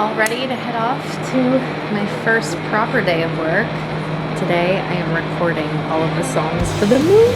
all ready to head off to my first proper day of work. Today I am recording all of the songs for the movie.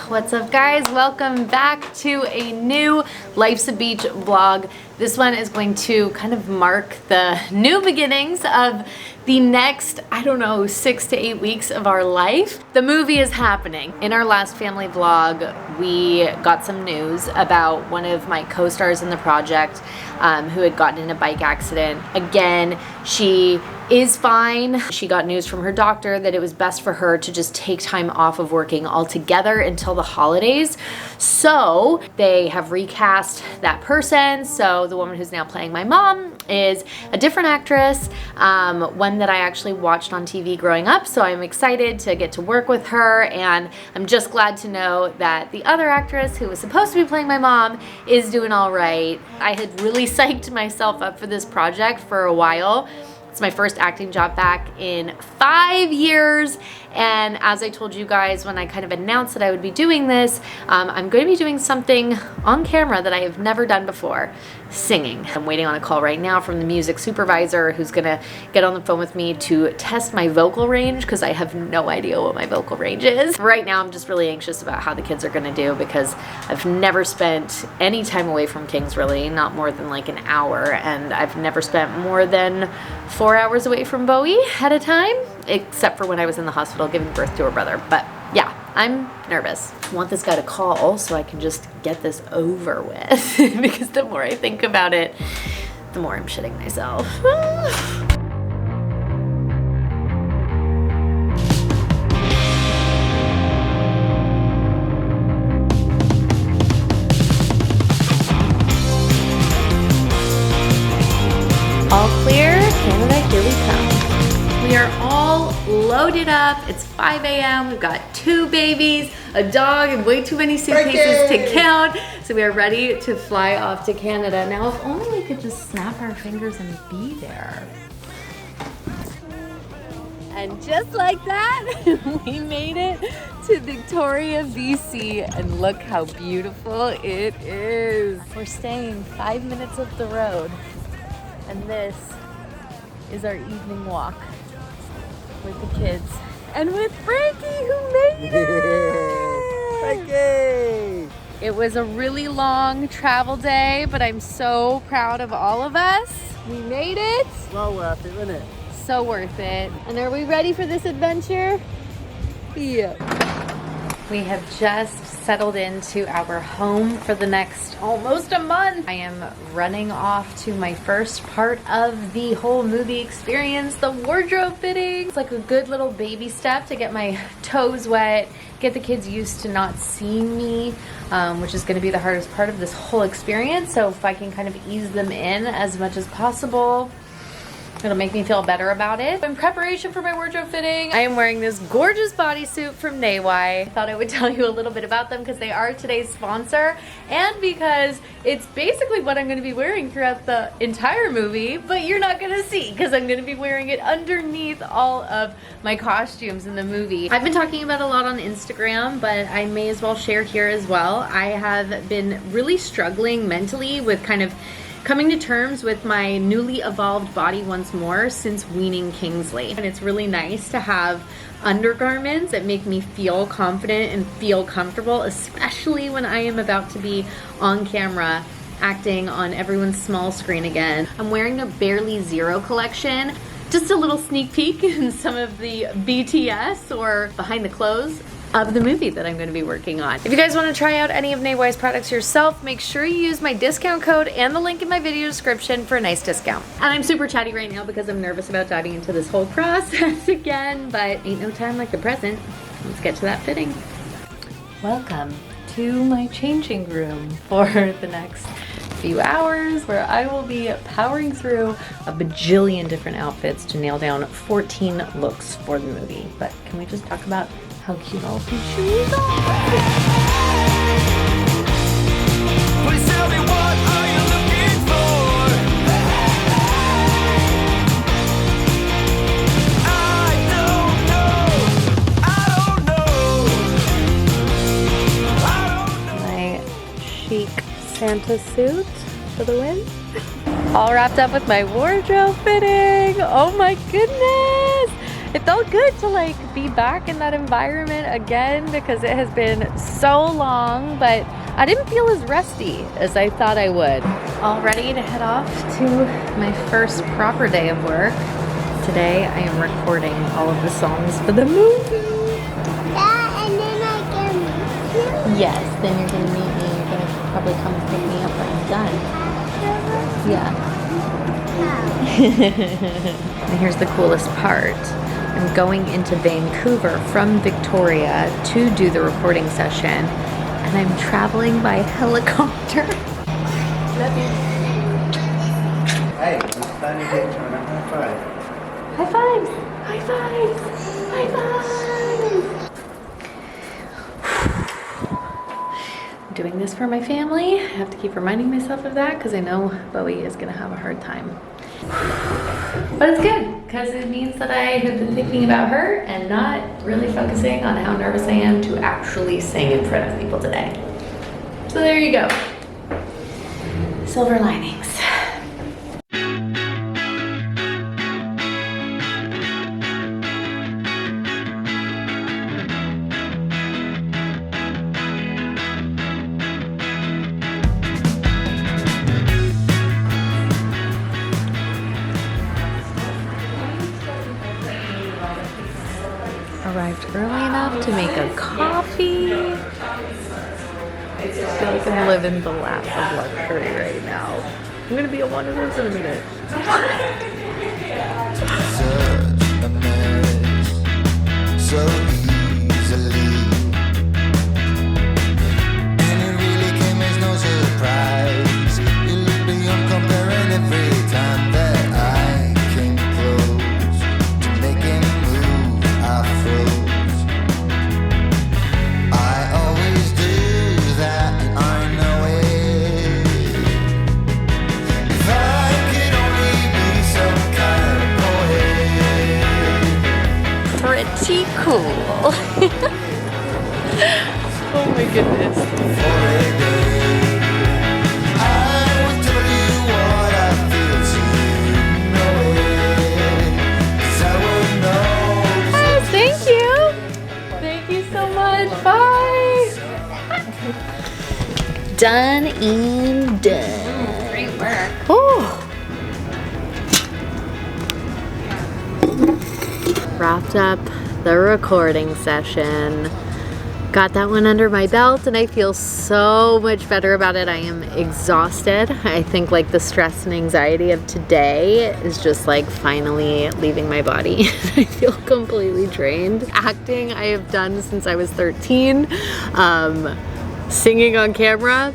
What's up, guys? Welcome back to a new Life's a Beach vlog. This one is going to kind of mark the new beginnings of the next, I don't know, 6 to 8 weeks of our life. The movie is happening. In our last family vlog, we got some news about one of my co-stars in the project who had gotten in a bike accident. Again, she is fine. She got news from her doctor that it was best for her to just take time off of working altogether until the holidays. So they have recast that person. So the woman who's now playing my mom is a different actress, one that I actually watched on TV growing up. So I'm excited to get to work with her, and I'm just glad to know that the other actress who was supposed to be playing my mom is doing all right. I had really psyched myself up for this project for a while. It's my first acting job back in 5 years, and as I told you guys when I kind of announced that I would be doing this, I'm going to be doing something on camera that I have never done before: singing. I'm waiting on a call right now from the music supervisor who's gonna get on the phone with me to test my vocal range, because I have no idea what my vocal range is. Right now I'm just really anxious about how the kids are gonna do, because I've never spent any time away from Kings, really, not more than like an hour, and I've never spent more than 4 hours away from Bowie at a time, except for when I was in the hospital giving birth to her brother. But yeah, I'm nervous. I want this guy to call so I can just get this over with because the more I think about it, the more I'm shitting myself. All clear, Canada, here we come. We are all loaded up. It's 5 a.m. We've got 2 babies, a dog, and way too many suitcases to count. So we are ready to fly off to Canada. Now, if only we could just snap our fingers and be there. And just like that, we made it to Victoria, BC, and look how beautiful it is. We're staying 5 minutes up the road, and this is our evening walk with the kids and with Frankie, who made it! Frankie! It was a really long travel day, but I'm so proud of all of us. We made it. Well worth it, wasn't it? So worth it. And are we ready for this adventure? Yeah. We have just settled into our home for the next almost a month. I am running off to my first part of the whole movie experience, the wardrobe fitting. It's like a good little baby step to get my toes wet, get the kids used to not seeing me, which is gonna be the hardest part of this whole experience. So if I can kind of ease them in as much as possible, it'll make me feel better about it. In preparation for my wardrobe fitting, I am wearing this gorgeous bodysuit from Naywai. I thought I would tell you a little bit about them because they are today's sponsor, and because it's basically what I'm going to be wearing throughout the entire movie, but you're not going to see because I'm going to be wearing it underneath all of my costumes in the movie. I've been talking about it a lot on Instagram, but I may as well share here as well. I have been really struggling mentally with kind of coming to terms with my newly evolved body once more since weaning Kingsley. And it's really nice to have undergarments that make me feel confident and feel comfortable, especially when I am about to be on camera acting on everyone's small screen again. I'm wearing the Barely Zero collection. Just a little sneak peek in some of the BTS or behind the clothes of the movie that I'm going to be working on. If you guys want to try out any of Naywai's products yourself, make sure you use my discount code and the link in my video description for a nice discount. And I'm super chatty right now because I'm nervous about diving into this whole process again, but ain't no time like the present. Let's get to that fitting. Welcome to my changing room for the next few hours, where I will be powering through a bajillion different outfits to nail down 14 looks for the movie. But can we just talk about how cute all these shoes are? Please tell me, what are you looking for? I don't know. Santa suit for the win. All wrapped up with my wardrobe fitting. Oh my goodness. It felt good to like be back in that environment again because it has been so long, but I didn't feel as rusty as I thought I would. All ready to head off to my first proper day of work. Today I am recording all of the songs for the movie. Yeah, and then I can meet you. Yes, then you're gonna meet me. You're gonna probably come pick me up when I'm done. Yeah. And here's the coolest part. I'm going into Vancouver from Victoria to do the recording session, and I'm traveling by helicopter. Love you. Hey, it's finally getting to an high five. High fives! High fives! High fives! I'm doing this for my family. I have to keep reminding myself of that because I know Bowie is gonna have a hard time. But it's good because it means that I have been thinking about her and not really focusing on how nervous I am to actually sing in front of people today. So there you go. Silver linings. Arrived early enough to make a coffee. I feel like I'm living the lap of luxury right now. I'm gonna be on one of those in a minute. Such a mess, so easily, and it really came as no surprise. You look beyond comparing every time that I came close to making a move. I froze. I always do that, and I know it. If I could only be some kind of poet. Pretty cool. Oh my goodness. For a day, I would tell you what I feel to know it. 'Cause I would know. Oh, thank you. Thank you so much. Bye. Done and done. Great work. Oh. Wrapped up the recording session. Got that one under my belt and I feel so much better about it. I am exhausted. I think like the stress and anxiety of today is just like finally leaving my body. I feel completely drained. Acting I have done since I was 13. Singing on camera,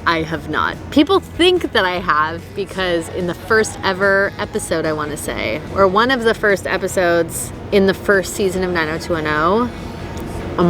I have not. People think that I have because in the first ever episode, I want to say, or one of the first episodes in the first season of 90210,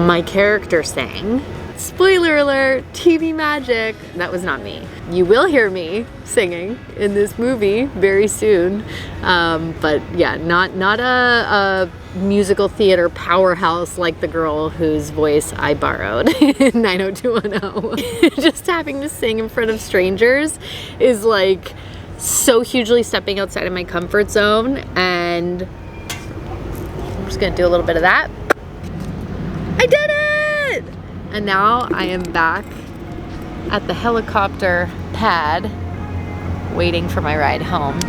my character sang. Spoiler alert, TV magic. That was not me. You will hear me singing in this movie very soon. But yeah, not a musical theater powerhouse like the girl whose voice I borrowed in 90210. Just having to sing in front of strangers is like so hugely stepping outside of my comfort zone, and I'm just gonna do a little bit of that. I did it! And now I am back at the helicopter pad waiting for my ride home.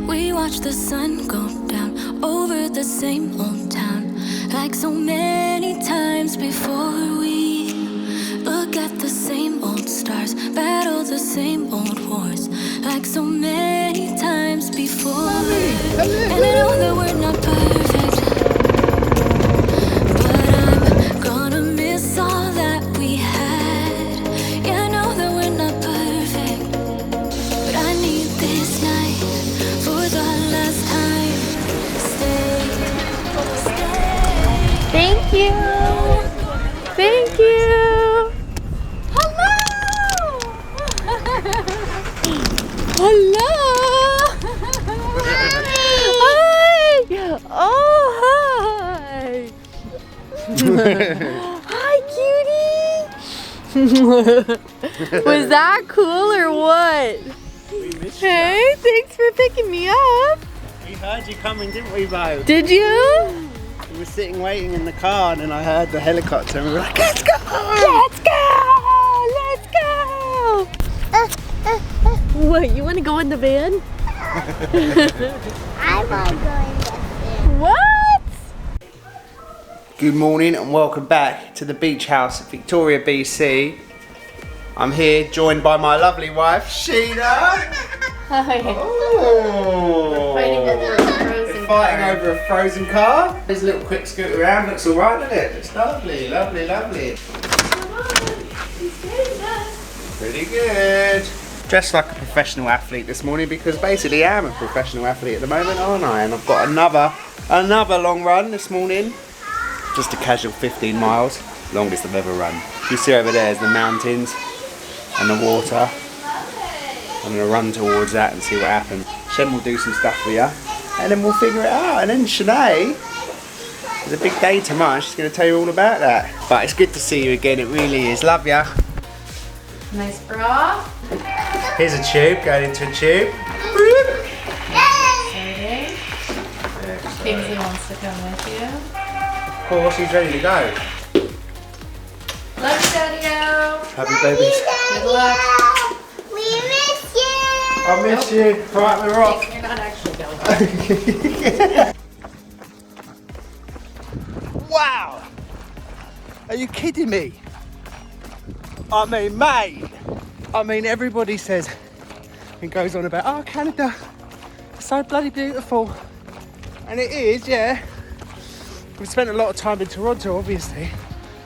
We watch the sun go down over the same old town, like so many times before. We look at the same old stars, battle the same old wars, like so many times before. And I know that we're not perfect, but I'm gonna miss all that we had. Yeah, I know that we're not perfect, but I need this night for the last time. Stay. Thank you! Thank you! Hello! Hello! Hi! Oh, hi! Hi, cutie! Was that cool or what? We missed you. Hey, thanks for picking me up. We heard you coming, didn't we, Bo? Did you? We were sitting waiting in the car and then I heard the helicopter and we were like, let's go! Let's go! Let's go! What, you want to go in the van? I want to go in the van. What? Good morning and welcome back to the beach house at Victoria, BC. I'm here joined by my lovely wife, Shenae. Hi. Oh. Fighting over a frozen We're fighting over a frozen car. There's a little quick scoot around, looks alright, doesn't it? It's lovely, lovely, lovely. Pretty good. Dressed like a professional athlete this morning because basically I am a professional athlete at the moment, aren't I? And I've got another long run this morning. Just a casual 15 miles, longest I've ever run. You see over there is the mountains and the water. I'm gonna run towards that and see what happens. Shen will do some stuff for you and then we'll figure it out. And then Shenae, it's a big day tomorrow, she's gonna tell you all about that. But it's good to see you again, it really is. Love ya. Nice bra. Here's a tube, going into a tube. Exciting. Kingsley wants to come with you. Of course, he's ready to go. Love you, Daddy-o. Love you, babies. Good luck. We miss you. I miss you. Right, we're off. You're not actually going. Wow! Are you kidding me? I mean, mate. I mean, everybody says and goes on about, oh, Canada, it's so bloody beautiful. And it is, yeah. We've spent a lot of time in Toronto, obviously.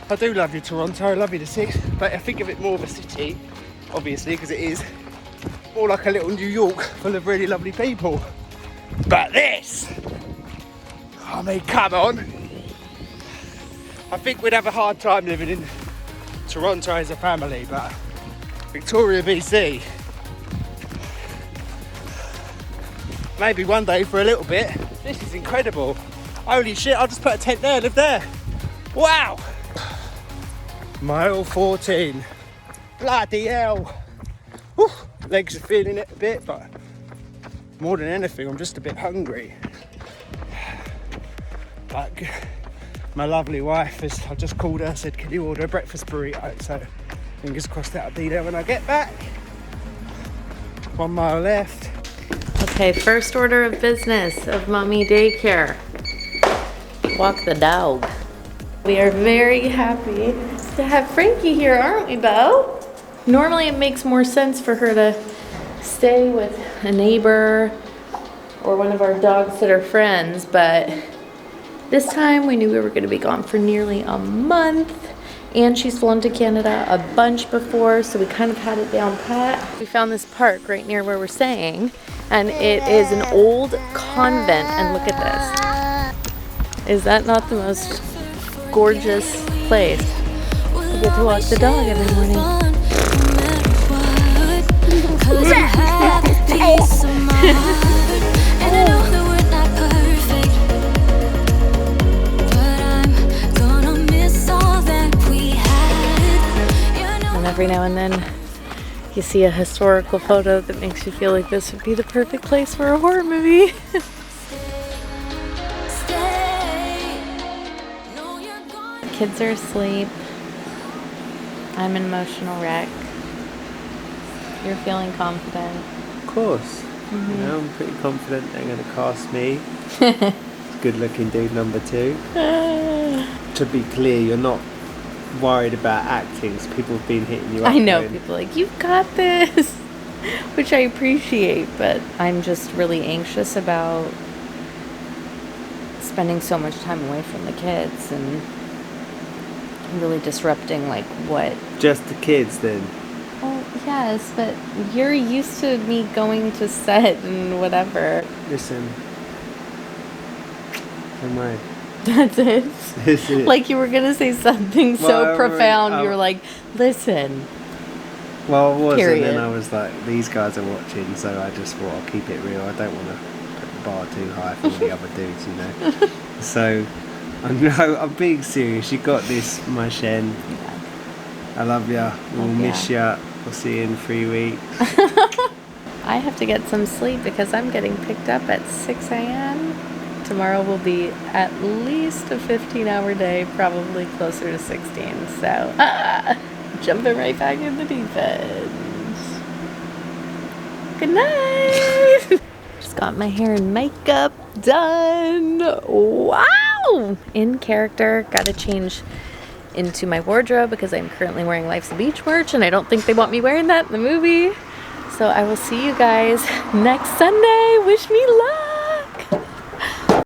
I do love you, Toronto. I love you, the six. But I think of it more of a city, obviously, because it is more like a little New York full of really lovely people. But this, I mean, come on. I think we'd have a hard time living in Toronto as a family, but Victoria, BC, maybe one day for a little bit. This is incredible. Holy shit, I'll just put a tent there, live there. Wow. Mile 14. Bloody hell. Whew. Legs are feeling it a bit, but more than anything, I'm just a bit hungry. But my lovely wife, I just called her, said, can you order a breakfast burrito? So fingers crossed that'll be there when I get back. 1 mile left. Okay, first order of business of Mommy Daycare. Walk the dog. We are very happy to have Frankie here, aren't we, Bo? Normally it makes more sense for her to stay with a neighbor or one of our dog sitter friends, but this time we knew we were going to be gone for nearly a month, and she's flown to Canada a bunch before, so we kind of had it down pat. We found this park right near where we're staying, and it is an old convent, and look at this. Is that not the most gorgeous place? We get to walk the dog every morning. And every now and then you see a historical photo that makes you feel like this would be the perfect place for a horror movie. Kids are asleep. I'm an emotional wreck. You're feeling confident. Of course. Mm-hmm. You know, I'm pretty confident they're going to cast me. Good looking dude number 2. To be clear, you're not worried about acting, so people have been hitting you up. I know, going, people are like, you've got this, which I appreciate, but I'm just really anxious about spending so much time away from the kids and really disrupting like what. Just the kids then? Well, yes, but you're used to me going to set and whatever. Listen. Same way. That's it. Is it? Like you were gonna say something so Well, profound. You were like, listen. Well, I was, Period. and then I was like, these guys are watching, so I just thought I'll keep it real. I don't want to put the bar too high for all the other dudes, you know. So, I'm being serious. You got this, my Shen. I love ya. We'll miss ya. We'll see you in 3 weeks. I have to get some sleep because I'm getting picked up at 6 a.m. Tomorrow will be at least a 15-hour day, probably closer to 16. So, jumping right back in the deep end. Good night. Just got my hair and makeup done. Wow. In character. Got to change into my wardrobe because I'm currently wearing Life's Beach merch and I don't think they want me wearing that in the movie. So I will see you guys next Sunday. Wish me luck.